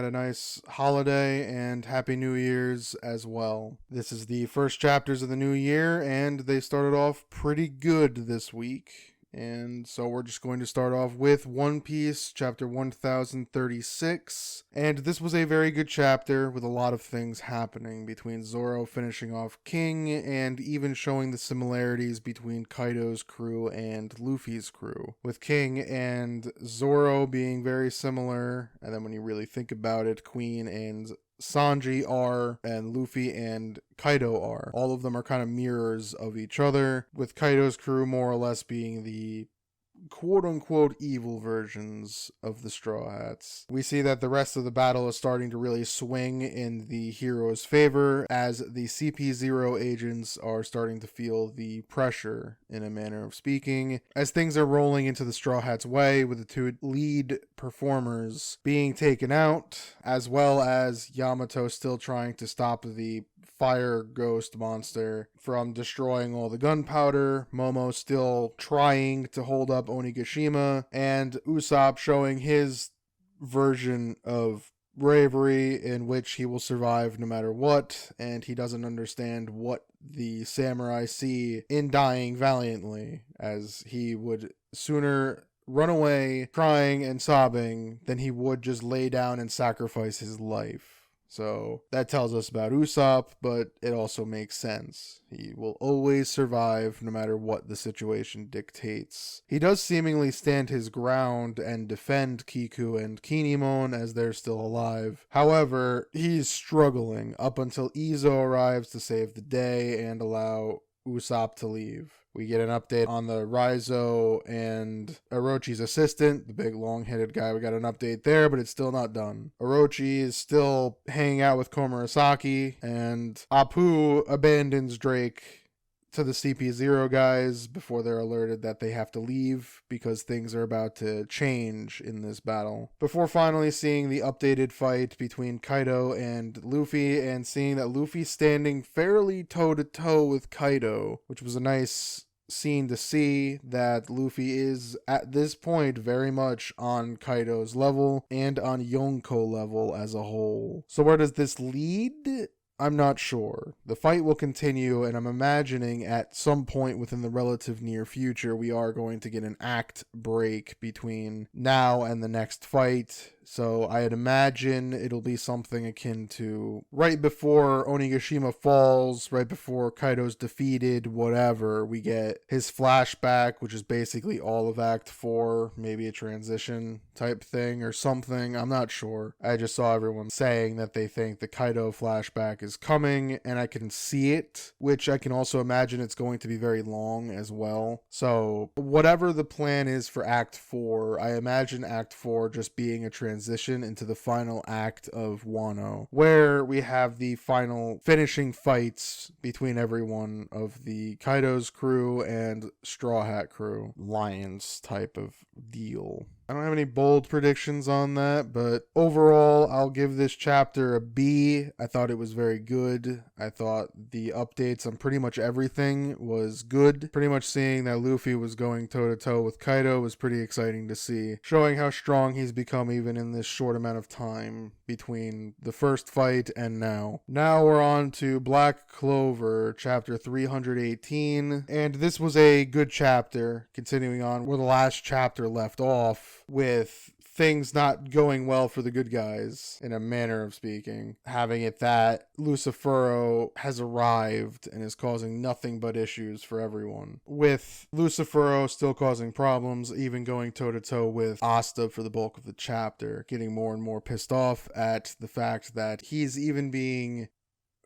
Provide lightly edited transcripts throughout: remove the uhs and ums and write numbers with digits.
a nice holiday and Happy New Year's as well. This is the first chapters of the new year, and they started off pretty good this week. And so we're just going to start off with One Piece, chapter 1036. And this was a very good chapter with a lot of things happening between Zoro finishing off King and even showing the similarities between Kaido's crew and Luffy's crew. With King and Zoro being very similar, and then when you really think about it, Queen and Sanji are, and Luffy and Kaido are. All of them are kind of mirrors of each other, with Kaido's crew more or less being the quote-unquote evil versions of the Straw Hats. We see that the rest of the battle is starting to really swing in the hero's favor as the CP0 agents are starting to feel the pressure, in a manner of speaking, as things are rolling into the Straw Hats' way, with the two lead performers being taken out, as well as Yamato still trying to stop the fire ghost monster from destroying all the gunpowder, Momo still trying to hold up Onigashima, and Usopp showing his version of bravery in which he will survive no matter what, and he doesn't understand what the samurai see in dying valiantly, as he would sooner run away crying and sobbing than he would just lay down and sacrifice his life. So that tells us about Usopp, but it also makes sense. He will always survive no matter what the situation dictates. He does seemingly stand his ground and defend Kiku and Kinemon as they're still alive. However, he's struggling up until Izo arrives to save the day and allow Usopp to leave. We get an update on the Raizo and Orochi's assistant, the big long-headed guy. We got an update there, but it's still not done. Orochi is still hanging out with Komurasaki, and Apu abandons Drake to the CP0 guys before they're alerted that they have to leave because things are about to change in this battle. Before finally seeing the updated fight between Kaido and Luffy, and seeing that Luffy's standing fairly toe-to-toe with Kaido, which was a nice scene to see, that Luffy is at this point very much on Kaido's level and on Yonko level as a whole. So where does this lead? I'm not sure. The fight will continue, and I'm imagining at some point within the relative near future we are going to get an act break between now and the next fight. So I'd imagine it'll be something akin to right before Onigashima falls, right before Kaido's defeated, whatever, we get his flashback, which is basically all of Act 4, maybe a transition type thing or something. I'm not sure. I just saw everyone saying that they think the Kaido flashback is coming, and I can see it, which I can also imagine it's going to be very long as well. So whatever the plan is for Act 4, I imagine Act 4 just being a transition into the final act of Wano, where we have the final finishing fights between everyone of the Kaido's crew and Straw Hat crew. Lions type of deal. I don't have any bold predictions on that, but overall, I'll give this chapter a B. I thought it was very good. I thought the updates on pretty much everything was good. Pretty much seeing that Luffy was going toe-to-toe with Kaido was pretty exciting to see, showing how strong he's become even in this short amount of time between the first fight and now. Now we're on to Black Clover, chapter 318, and this was a good chapter, continuing on where the last chapter left off, with things not going well for the good guys, in a manner of speaking. Having it that Lucifero has arrived and is causing nothing but issues for everyone. With Lucifero still causing problems, even going toe-to-toe with Asta for the bulk of the chapter, getting more and more pissed off at the fact that he's even being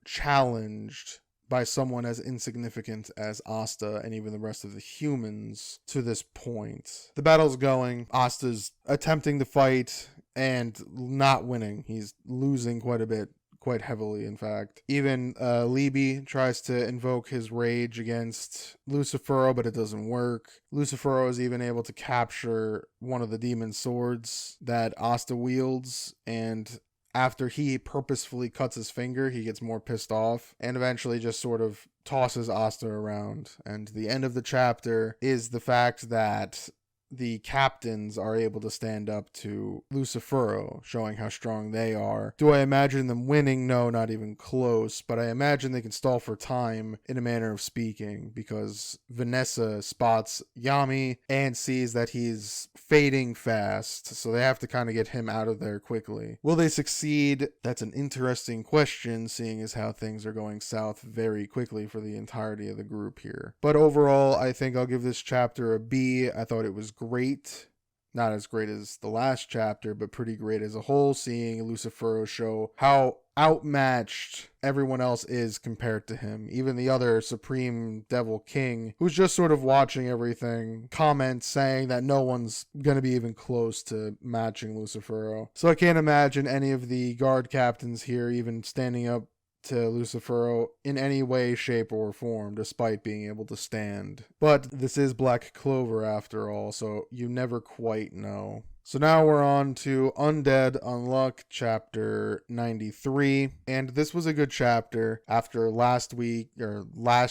challenged by someone as insignificant as Asta and even the rest of the humans to this point. The battle's going. Asta's attempting to fight and not winning. He's losing quite a bit, quite heavily, in fact. Even Libby tries to invoke his rage against Lucifero, but it doesn't work. Lucifero is even able to capture one of the demon swords that Asta wields, and after he purposefully cuts his finger, he gets more pissed off and eventually just sort of tosses Asta around. And the end of the chapter is the fact that the captains are able to stand up to Lucifero, showing how strong they are. Do I imagine them winning? No, not even close, but I imagine they can stall for time in a manner of speaking, because Vanessa spots Yami and sees that he's fading fast, so they have to kind of get him out of there quickly. Will they succeed? That's an interesting question, seeing as how things are going south very quickly for the entirety of the group here. But overall, I think I'll give this chapter a B. I thought it was great. Not as great as the last chapter, but pretty great as a whole, seeing Lucifero show how outmatched everyone else is compared to him. Even the other Supreme Devil King, who's just sort of watching everything, comments saying that no one's going to be even close to matching Lucifero. So I can't imagine any of the guard captains here even standing up to Lucifero in any way, shape, or form, despite being able to stand. But this is Black Clover after all, so you never quite know. So now we're on to Undead Unluck chapter 93, and this was a good chapter. After last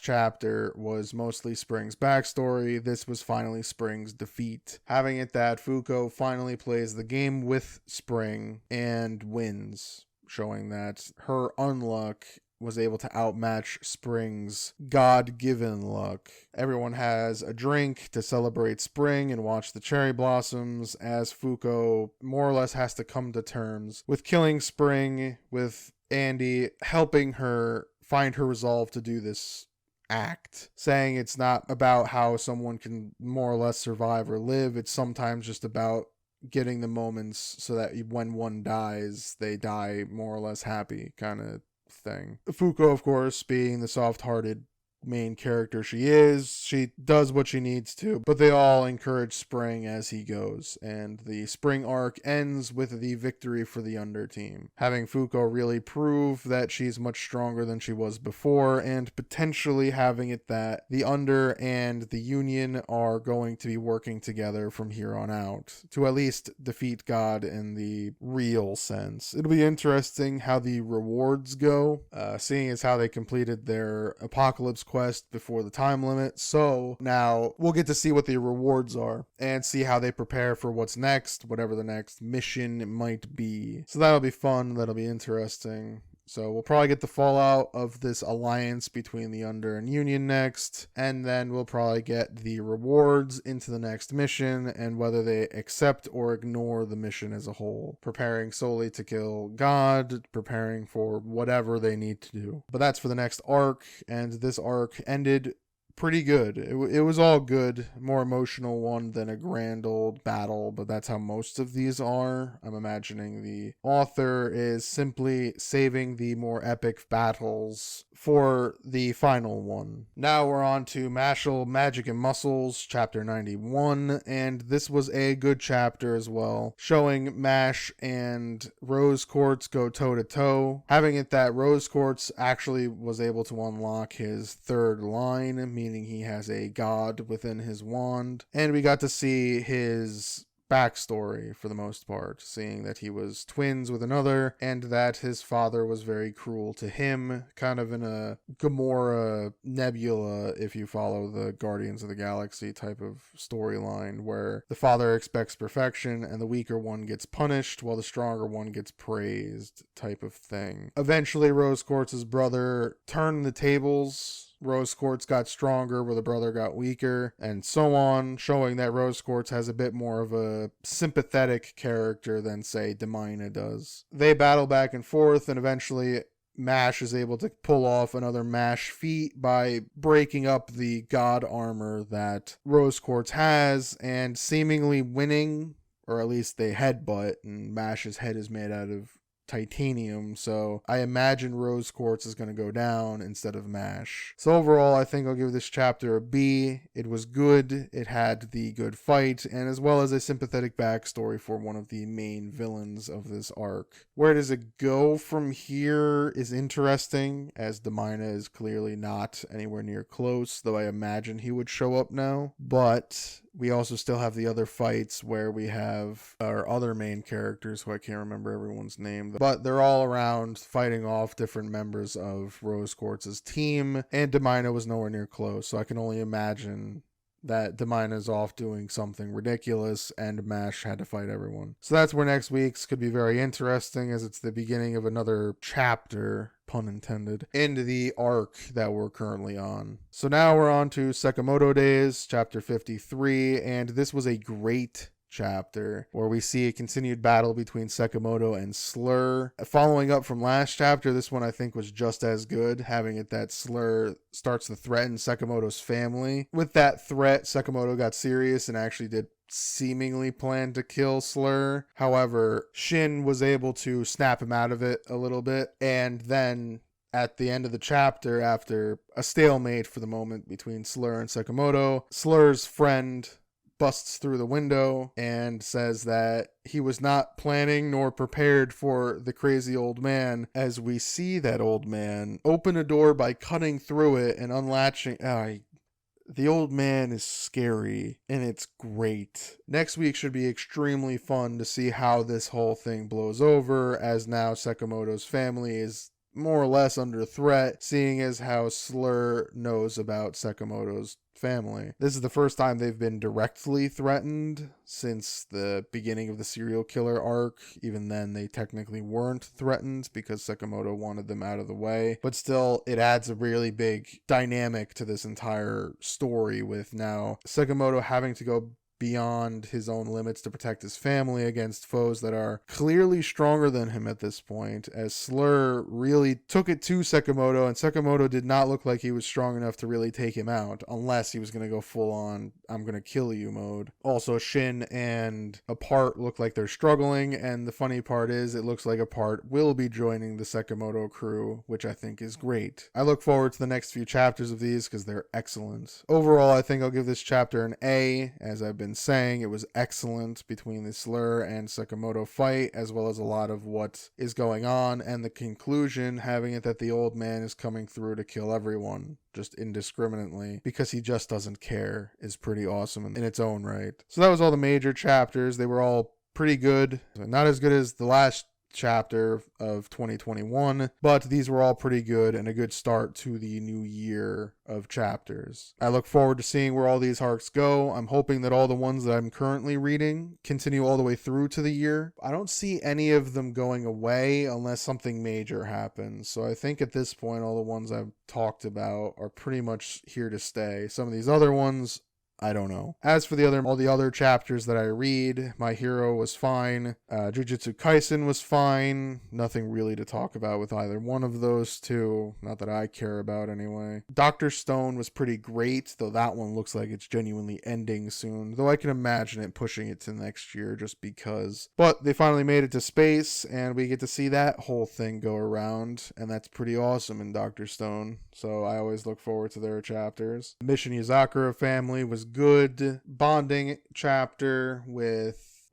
chapter was mostly Spring's backstory, this was finally Spring's defeat. Having it that Fuko finally plays the game with Spring and wins, showing that her unluck was able to outmatch Spring's God-given luck. Everyone has a drink to celebrate Spring and watch the cherry blossoms, as Fuko more or less has to come to terms with killing Spring, with Andy helping her find her resolve to do this act, saying it's not about how someone can more or less survive or live, it's sometimes just about getting the moments so that when one dies, they die more or less happy kind of thing. Fuko, of course, being the soft-hearted main character she is, she does what she needs to, but they all encourage Spring as he goes, and the Spring arc ends with the victory for the Under team, having Fuko really prove that she's much stronger than she was before, and potentially having it that the Under and the Union are going to be working together from here on out to at least defeat God in the real sense. It'll be interesting how the rewards go, seeing as how they completed their Apocalypse quest before the time limit. So now we'll get to see what the rewards are and see how they prepare for what's next, whatever the next mission might be. So that'll be fun. That'll be interesting. So we'll probably get the fallout of this alliance between the Under and Union next, and then we'll probably get the rewards into the next mission and whether they accept or ignore the mission as a whole, preparing solely to kill God, preparing for whatever they need to do. But that's for the next arc, and this arc ended pretty good. It was all good. More emotional one than a grand old battle, but that's how most of these are. I'm imagining the author is simply saving the more epic battles for the final one. Now we're on to Mashle, Magic and Muscles, chapter 91, and this was a good chapter as well, showing Mash and Rose Quartz go toe-to-toe, having it that Rose Quartz actually was able to unlock his third line, meaning he has a god within his wand, and we got to see his backstory for the most part, seeing that he was twins with another and that his father was very cruel to him, kind of in a Gamora Nebula, if you follow the Guardians of the Galaxy type of storyline, where the father expects perfection and the weaker one gets punished while the stronger one gets praised type of thing. Eventually Rose Quartz's brother turned the tables. Rose Quartz got stronger where the brother got weaker, and so on, showing that Rose Quartz has a bit more of a sympathetic character than, say, Demina does. They battle back and forth, and eventually Mash is able to pull off another Mash feat by breaking up the god armor that Rose Quartz has, and seemingly winning, or at least they headbutt, and Mash's head is made out of titanium, so I imagine Rose Quartz is going to go down instead of Mash. So overall, I think I'll give this chapter a B. It was good, it had the good fight, and as well as a sympathetic backstory for one of the main villains of this arc. Where does it go from here is interesting, as Demina is clearly not anywhere near close, though I imagine he would show up now, but we also still have the other fights where we have our other main characters, who I can't remember everyone's name, but they're all around fighting off different members of Rose Quartz's team, and Demina was nowhere near close, so I can only imagine that Demina's off doing something ridiculous and Mash had to fight everyone. So that's where next week's could be very interesting, as it's the beginning of another chapter, pun intended, in the arc that we're currently on. So now we're on to Sakamoto Days, chapter 53, and this was a great chapter where we see a continued battle between Sakamoto and Slur. Following up from last chapter, this one I think was just as good, having it that Slur starts to threaten Sakamoto's family. With that threat, Sakamoto got serious and actually did seemingly plan to kill Slur. However, Shin was able to snap him out of it a little bit, and then at the end of the chapter, after a stalemate for the moment between Slur and Sakamoto, Slur's friend busts through the window and says that he was not planning nor prepared for the crazy old man, as we see that old man open a door by cutting through it and unlatching. The old man is scary, and it's great. Next week should be extremely fun to see how this whole thing blows over, as now Sakamoto's family is more or less under threat, seeing as how Slur knows about Sakamoto's family. This is the first time they've been directly threatened since the beginning of the serial killer arc. Even then, they technically weren't threatened because Sakamoto wanted them out of the way. But still, it adds a really big dynamic to this entire story, with now Sakamoto having to go beyond his own limits to protect his family against foes that are clearly stronger than him at this point, as Slur really took it to Sakamoto, and Sakamoto did not look like he was strong enough to really take him out, unless he was going to go full on I'm going to kill you mode. Also, Shin and Apart look like they're struggling, and the funny part is it looks like Apart will be joining the Sakamoto crew, which I think is great. I look forward to the next few chapters of these because they're excellent. Overall, I think I'll give this chapter an A. As I've been saying, it was excellent between the Slur and Sakamoto fight, as well as a lot of what is going on, and the conclusion having it that the old man is coming through to kill everyone just indiscriminately because he just doesn't care is pretty awesome in its own right. So that was all the major chapters. They were all pretty good. Not as good as the last chapter of 2021, but these were all pretty good and a good start to the new year of chapters. I look forward to seeing where all these arcs go. I'm hoping that all the ones that I'm currently reading continue all the way through to the year. I don't see any of them going away unless something major happens. So I think at this point, all the ones I've talked about are pretty much here to stay. Some of these other ones, I don't know. As for all the other chapters that I read, My Hero was fine. Jujutsu Kaisen was fine. Nothing really to talk about with either one of those two. Not that I care about anyway. Dr. Stone was pretty great, though that one looks like it's genuinely ending soon. Though I can imagine it pushing it to next year just because. But they finally made it to space, and we get to see that whole thing go around, and that's pretty awesome in Dr. Stone. So I always look forward to their chapters. Mission Yuzakura Family was good bonding chapter with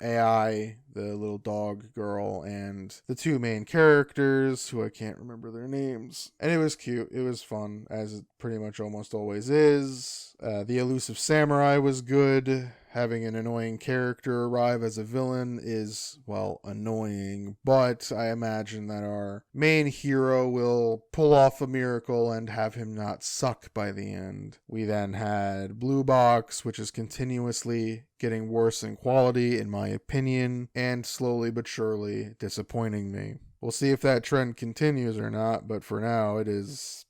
AI, the little dog girl, and the two main characters, who I can't remember their names. And it was cute. It was fun, as it pretty much almost always is. The Elusive Samurai was good. Having an annoying character arrive as a villain is, well, annoying, but I imagine that our main hero will pull off a miracle and have him not suck by the end. We then had Blue Box, which is continuously getting worse in quality, in my opinion, and slowly but surely disappointing me. We'll see if that trend continues or not, but for now, it is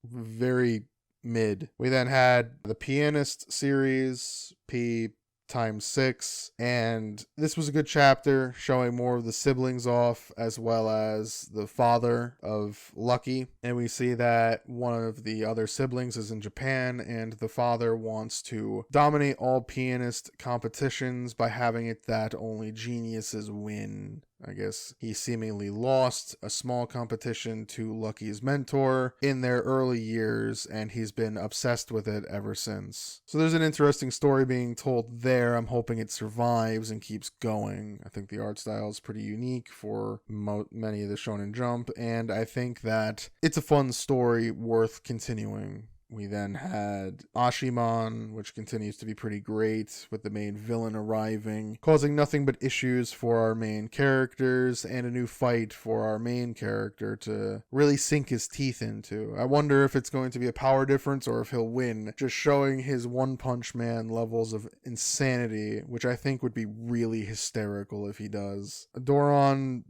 very mid. We then had the Pianist series, P times 6, and this was a good chapter showing more of the siblings off, as well as the father of Lucky. And we see that one of the other siblings is in Japan, and the father wants to dominate all pianist competitions by having it that only geniuses win. I guess he seemingly lost a small competition to Lucky's mentor in their early years, and he's been obsessed with it ever since. So there's an interesting story being told there. I'm hoping it survives and keeps going. I think the art style is pretty unique for many of the Shonen Jump, and I think that it's a fun story worth continuing. We then had Ashimon, which continues to be pretty great, with the main villain arriving, causing nothing but issues for our main characters, and a new fight for our main character to really sink his teeth into. I wonder if it's going to be a power difference or if he'll win, just showing his One Punch Man levels of insanity, which I think would be really hysterical if he does. Doron,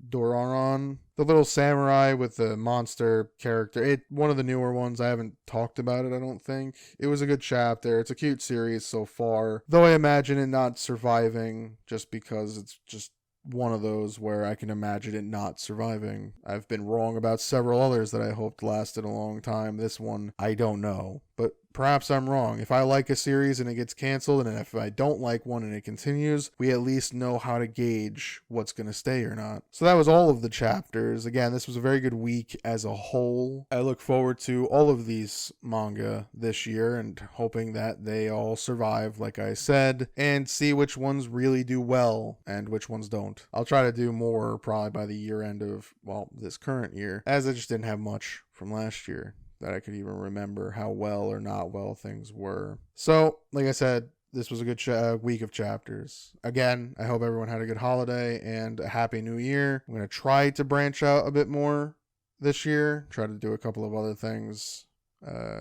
the little samurai with the monster character. One of the newer ones. I haven't talked about it, I don't think. It was a good chapter. It's a cute series so far. Though I imagine it not surviving just because it's just one of those where I can imagine it not surviving. I've been wrong about several others that I hoped lasted a long time. This one, I don't know. But perhaps I'm wrong. If I like a series and it gets canceled, and if I don't like one and it continues, we at least know how to gauge what's going to stay or not. So that was all of the chapters. Again, this was a very good week as a whole. I look forward to all of these manga this year and hoping that they all survive, like I said, and see which ones really do well and which ones don't. I'll try to do more probably by the year end of, this current year, as I just didn't have much from last year that I could even remember how well or not well things were. So, like I said, this was a good week of chapters. Again, I hope everyone had a good holiday and a happy new year. I'm going to try to branch out a bit more this year, try to do a couple of other things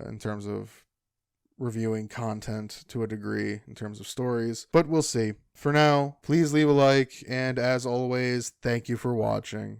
in terms of reviewing content to a degree in terms of stories, but we'll see. For now, please leave a like, and as always, thank you for watching.